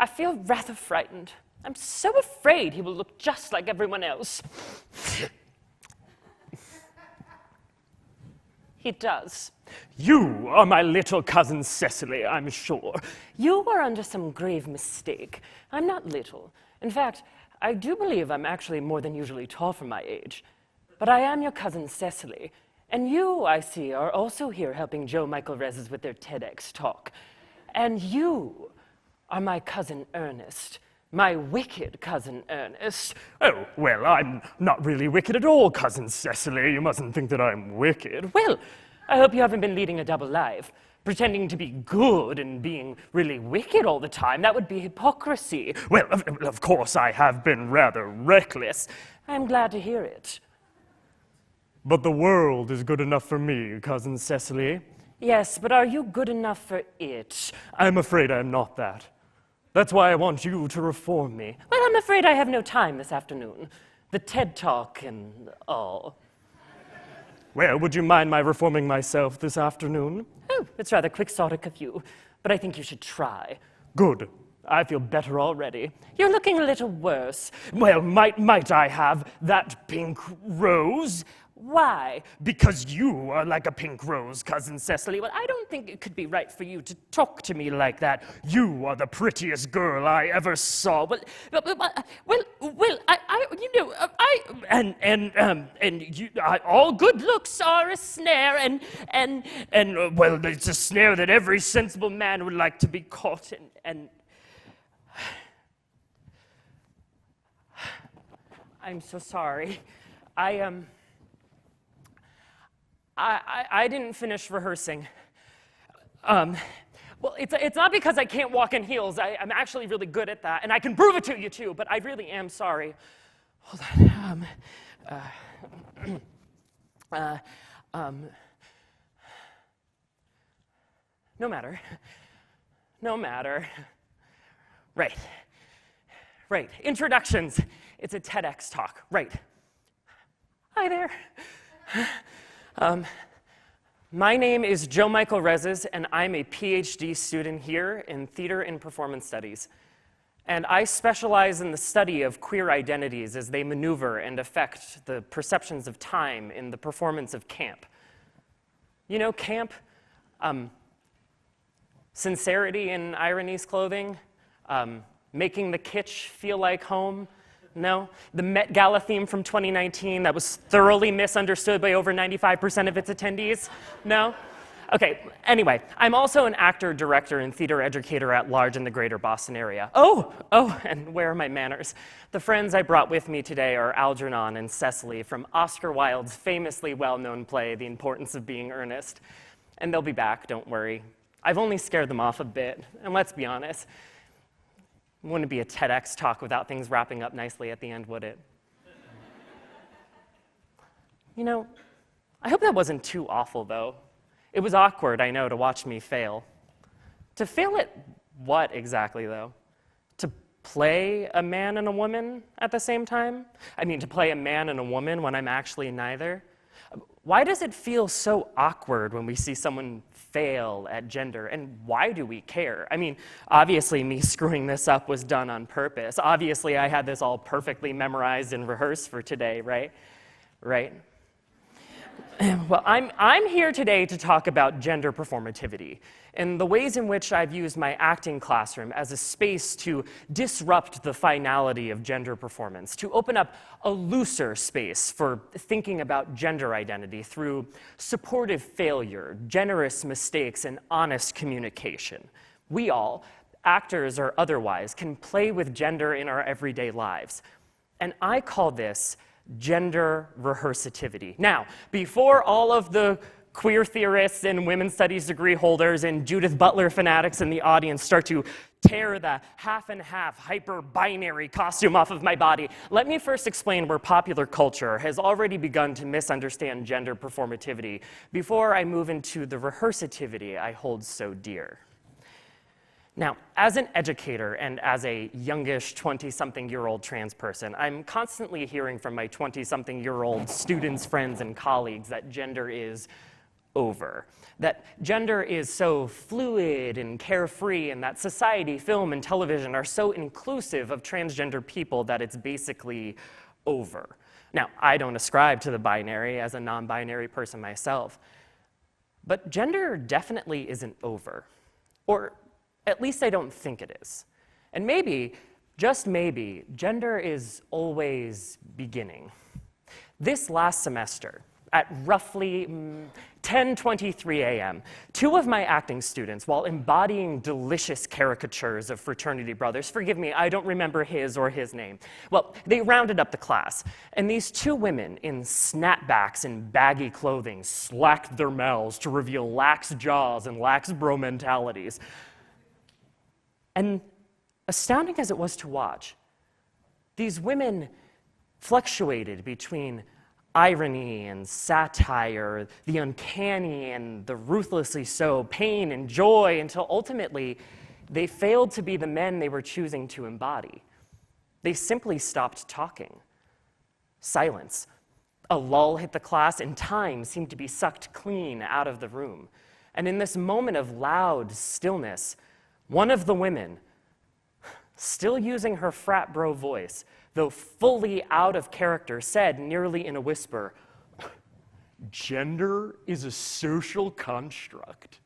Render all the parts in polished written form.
feel rather frightened. I'm so afraid he will look just like everyone else. He does. You are my little cousin Cecily, I'm sure. You are under some grave mistake. I'm not little. In fact, I do believe I'm actually more than usually tall for my age. But I am your cousin Cecily. And you, I see, are also here helping Jo Michael Rezes with their TEDx talk. And you are my cousin Ernest. My wicked cousin Ernest. Oh, well, I'm not really wicked at all, cousin Cecily. You mustn't think that I'm wicked. Well, I hope you haven't been leading a double life. Pretending to be good and being really wicked all the time. That would be hypocrisy. Well, of course, I have been rather reckless. I'm glad to hear it. But the world is good enough for me, cousin Cecily. Yes, but are you good enough for it? I'm afraid I'm not that. That's why I want you to reform me. Well, I'm afraid I have no time this afternoon. The TED Talk and all. Well, would you mind my reforming myself this afternoon? Oh, it's rather quixotic of you, but I think you should try. Good. I feel better already. You're looking a little worse. Well, might I have that pink rose? Why? Because you are like a pink rose, cousin Cecily. Well, I don't think it could be right for you to talk to me like that. You are the prettiest girl I ever saw. Well, all good looks are a snare, and well, it's a snare that every sensible man would like to be caught in, and I'm so sorry. I didn't finish rehearsing. Well, it's not because I can't walk in heels. I'm actually really good at that, and I can prove it to you too, but I really am sorry. Hold on. No matter. No matter. Right. Introductions. It's a TEDx talk. Right. Hi there. My name is Jo Michael Rezes, and I'm a PhD student here in theater and performance studies. And I specialize in the study of queer identities as they maneuver and affect the perceptions of time in the performance of camp. You know, camp? Sincerity in irony's clothing? Making the kitsch feel like home? No? The Met Gala theme from 2019 that was thoroughly misunderstood by over 95% of its attendees? No? Okay, anyway, I'm also an actor, director, and theater educator at large in the greater Boston area. Oh, and where are my manners? The friends I brought with me today are Algernon and Cecily from Oscar Wilde's famously well-known play, The Importance of Being Earnest. And they'll be back, don't worry. I've only scared them off a bit, and let's be honest, it wouldn't be a TEDx talk without things wrapping up nicely at the end, would it? You know, I hope that wasn't too awful, though. It was awkward, I know, to watch me fail. To fail at what exactly, though? To play a man and a woman at the same time? I mean, to play a man and a woman when I'm actually neither? Why does it feel so awkward when we see someone fail at gender, and why do we care? I mean, obviously me screwing this up was done on purpose. Obviously I had this all perfectly memorized and rehearsed for today, right? Right? Well, I'm here today to talk about gender performativity and the ways in which I've used my acting classroom as a space to disrupt the finality of gender performance, to open up a looser space for thinking about gender identity through supportive failure, generous mistakes, and honest communication. We all, actors or otherwise, can play with gender in our everyday lives. And I call this gender rehersativity. Now, before all of the queer theorists and women's studies degree holders and Judith Butler fanatics in the audience start to tear the half and half hyper-binary costume off of my body, let me first explain where popular culture has already begun to misunderstand gender performativity before I move into the rehersativity I hold so dear. Now, as an educator and as a youngish 20-something-year-old trans person, I'm constantly hearing from my 20-something-year-old students, friends, and colleagues that gender is over. That gender is so fluid and carefree, and that society, film, and television are so inclusive of transgender people that it's basically over. Now, I don't ascribe to the binary as a non-binary person myself, but gender definitely isn't over. Or at least I don't think it is. And maybe, just maybe, gender is always beginning. This last semester, at roughly 10:23 a.m., two of my acting students, while embodying delicious caricatures of fraternity brothers, forgive me, I don't remember his or his name, well, they rounded up the class, and these two women in snapbacks and baggy clothing slacked their mouths to reveal lax jaws and lax bro mentalities. And astounding as it was to watch, these women fluctuated between irony and satire, the uncanny and the ruthlessly so, pain and joy, until ultimately they failed to be the men they were choosing to embody. They simply stopped talking. Silence. A lull hit the class, and time seemed to be sucked clean out of the room. And in this moment of loud stillness, one of the women, still using her frat bro voice, though fully out of character, said nearly in a whisper, "Gender is a social construct."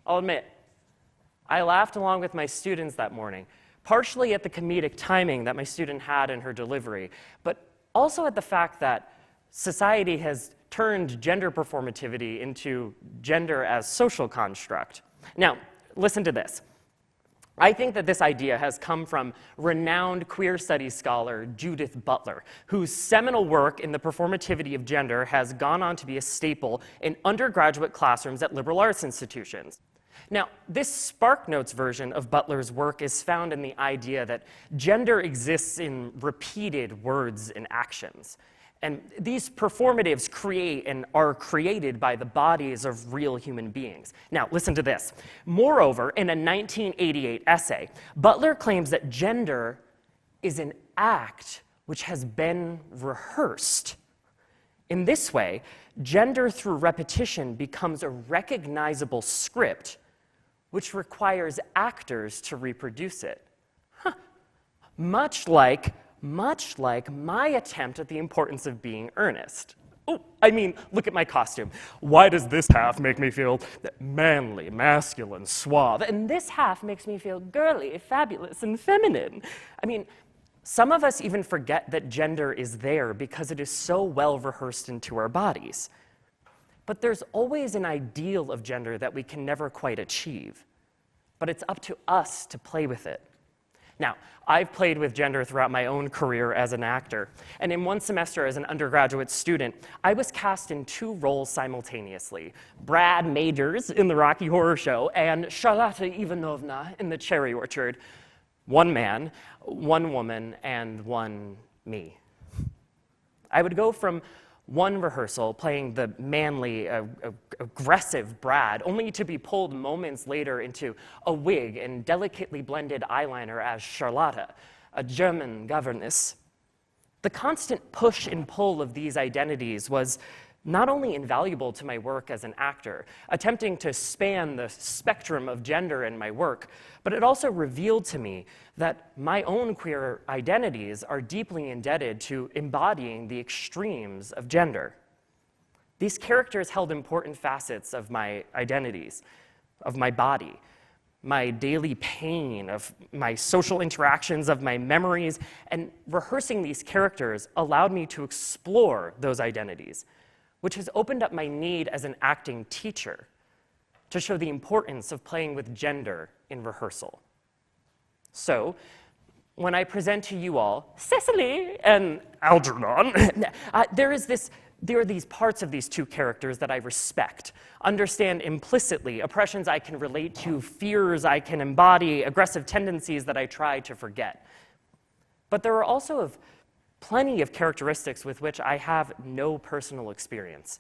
I'll admit, I laughed along with my students that morning, partially at the comedic timing that my student had in her delivery, but also at the fact that society has turned gender performativity into gender as social construct. Now, listen to this. I think that this idea has come from renowned queer studies scholar Judith Butler, whose seminal work in the performativity of gender has gone on to be a staple in undergraduate classrooms at liberal arts institutions. Now, this SparkNotes version of Butler's work is found in the idea that gender exists in repeated words and actions. And these performatives create and are created by the bodies of real human beings. Now, listen to this. Moreover, in a 1988 essay, Butler claims that gender is an act which has been rehearsed. In this way, gender through repetition becomes a recognizable script which requires actors to reproduce it. Much like my attempt at the importance of being earnest. Oh, I mean, look at my costume. Why does this half make me feel manly, masculine, suave, and this half makes me feel girly, fabulous, and feminine? I mean, some of us even forget that gender is there because it is so well rehearsed into our bodies. But there's always an ideal of gender that we can never quite achieve. But it's up to us to play with it. Now, I've played with gender throughout my own career as an actor, and in one semester as an undergraduate student, I was cast in two roles simultaneously: Brad Majors in the Rocky Horror Show and Charlotta Ivanovna in the Cherry Orchard. One man, one woman, and one me. I would go from one rehearsal playing the manly, aggressive Brad, only to be pulled moments later into a wig and delicately blended eyeliner as Charlotta, a German governess. The constant push and pull of these identities was not only invaluable to my work as an actor, attempting to span the spectrum of gender in my work, but it also revealed to me that my own queer identities are deeply indebted to embodying the extremes of gender. These characters held important facets of my identities, of my body, my daily pain, of my social interactions, of my memories, and rehearsing these characters allowed me to explore those identities, which has opened up my need as an acting teacher to show the importance of playing with gender in rehearsal. So, when I present to you all Cecily and Algernon, there are these parts of these two characters that I respect, understand implicitly, oppressions I can relate to, fears I can embody, aggressive tendencies that I try to forget. But there are also plenty of characteristics with which I have no personal experience,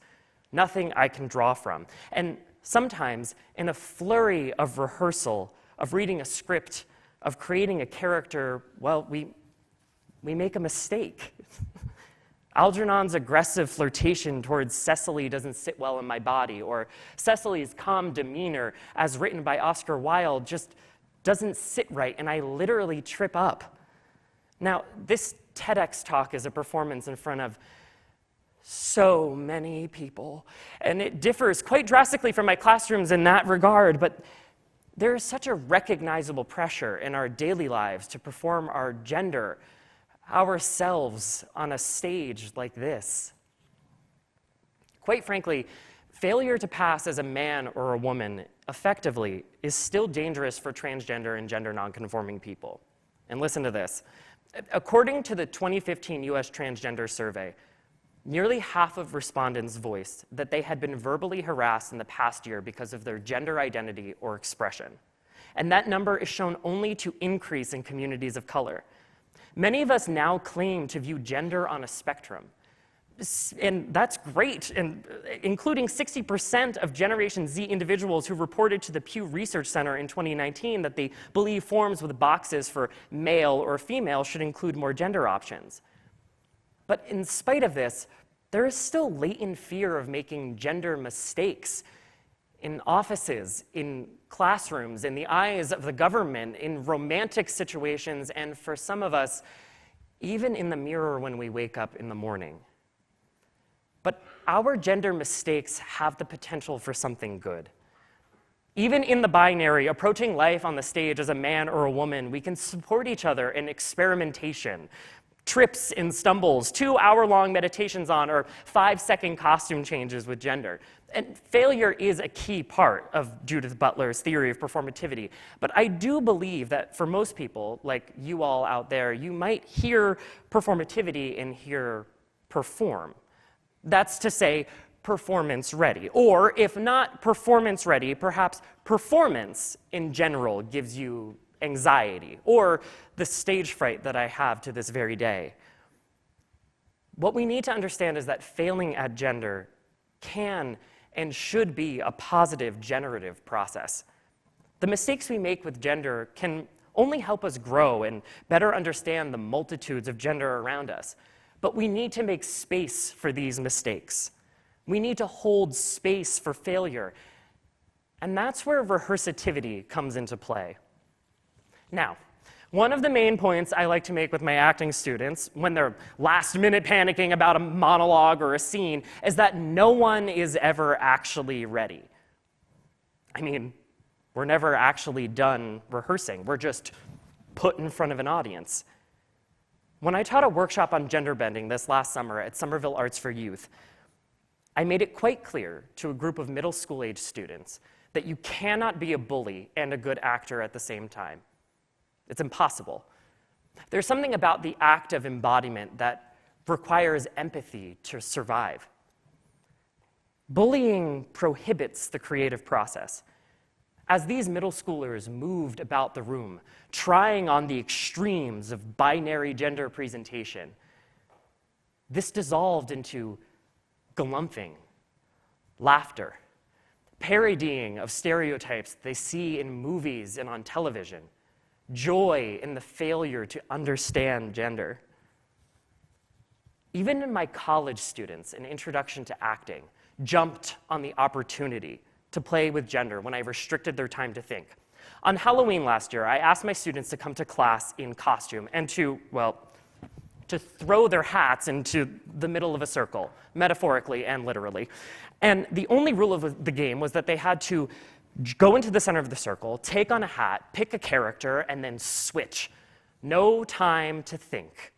nothing I can draw from. And sometimes, in a flurry of rehearsal, of reading a script, of creating a character, well, we make a mistake. Algernon's aggressive flirtation towards Cecily doesn't sit well in my body, or Cecily's calm demeanor, as written by Oscar Wilde, just doesn't sit right, and I literally trip up. Now, this TEDx talk is a performance in front of so many people, and it differs quite drastically from my classrooms in that regard, but there is such a recognizable pressure in our daily lives to perform our gender, ourselves, on a stage like this. Quite frankly, failure to pass as a man or a woman effectively is still dangerous for transgender and gender nonconforming people. And listen to this. According to the 2015 US Transgender Survey, nearly half of respondents voiced that they had been verbally harassed in the past year because of their gender identity or expression. And that number is shown only to increase in communities of color. Many of us now claim to view gender on a spectrum. And that's great, and including 60% of Generation Z individuals who reported to the Pew Research Center in 2019 that they believe forms with boxes for male or female should include more gender options. But in spite of this, there is still latent fear of making gender mistakes in offices, in classrooms, in the eyes of the government, in romantic situations, and for some of us, even in the mirror when we wake up in the morning. But our gender mistakes have the potential for something good. Even in the binary, approaching life on the stage as a man or a woman, we can support each other in experimentation, trips and stumbles, 2-hour-long meditations on, or 5-second costume changes with gender. And failure is a key part of Judith Butler's theory of performativity. But I do believe that for most people, like you all out there, you might hear performativity and hear perform. That's to say, performance ready. Or if not performance ready, perhaps performance in general gives you anxiety, or the stage fright that I have to this very day. What we need to understand is that failing at gender can and should be a positive generative process. The mistakes we make with gender can only help us grow and better understand the multitudes of gender around us. But we need to make space for these mistakes. We need to hold space for failure. And that's where rehearsativity comes into play. Now, one of the main points I like to make with my acting students when they're last-minute panicking about a monologue or a scene is that no one is ever actually ready. I mean, we're never actually done rehearsing. We're just put in front of an audience. When I taught a workshop on gender bending this last summer at Somerville Arts for Youth, I made it quite clear to a group of middle school age students that you cannot be a bully and a good actor at the same time. It's impossible. There's something about the act of embodiment that requires empathy to survive. Bullying prohibits the creative process. As these middle schoolers moved about the room, trying on the extremes of binary gender presentation, this dissolved into galumphing, laughter, parodying of stereotypes they see in movies and on television, joy in the failure to understand gender. Even in my college students, an introduction to acting jumped on the opportunity to play with gender when I restricted their time to think. On Halloween last year, I asked my students to come to class in costume and to throw their hats into the middle of a circle, metaphorically and literally. And the only rule of the game was that they had to go into the center of the circle, take on a hat, pick a character, and then switch. No time to think.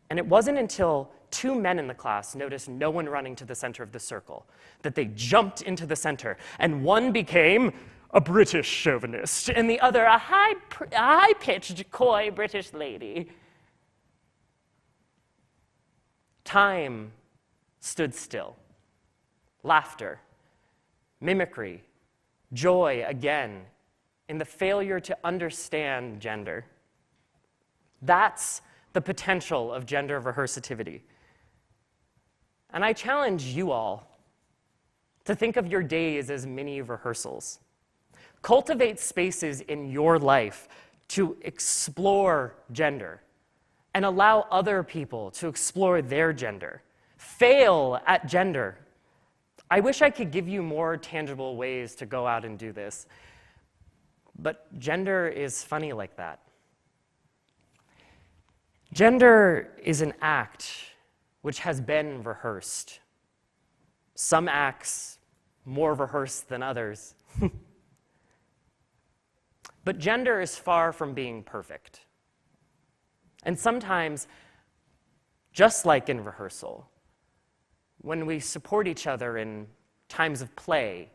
And it wasn't until 2 men in the class noticed no one running to the center of the circle that they jumped into the center, and one became a British chauvinist, and the other a high-pitched, coy British lady. Time stood still. Laughter, mimicry, joy again in the failure to understand gender. That's the potential of gender rehearsativity. And I challenge you all to think of your days as mini rehearsals. Cultivate spaces in your life to explore gender. and allow other people to explore their gender. Fail at gender. I wish I could give you more tangible ways to go out and do this, but gender is funny like that. Gender is an act which has been rehearsed. Some acts more rehearsed than others. But gender is far from being perfect. And sometimes, just like in rehearsal, when we support each other in times of play,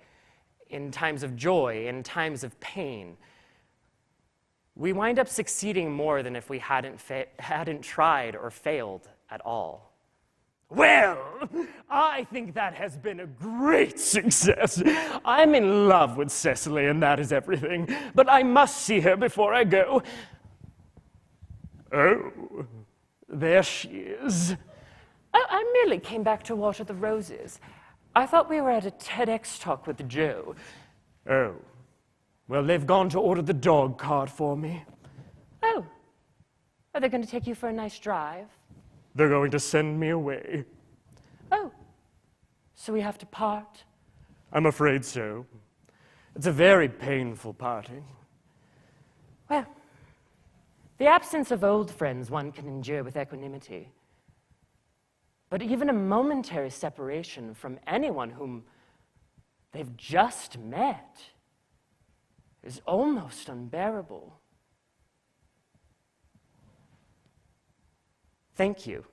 in times of joy, in times of pain, we wind up succeeding more than if we hadn't tried or failed at all. Well, I think that has been a great success. I'm in love with Cecily, and that is everything. But I must see her before I go. Oh, there she is. I merely came back to water the roses. I thought we were at a TEDx talk with Jo. Oh, well, they've gone to order the dog cart for me. Oh, are they going to take you for a nice drive? They're going to send me away. Oh, so we have to part? I'm afraid so. It's a very painful parting. Well, the absence of old friends one can endure with equanimity. But even a momentary separation from anyone whom they've just met is almost unbearable. Thank you.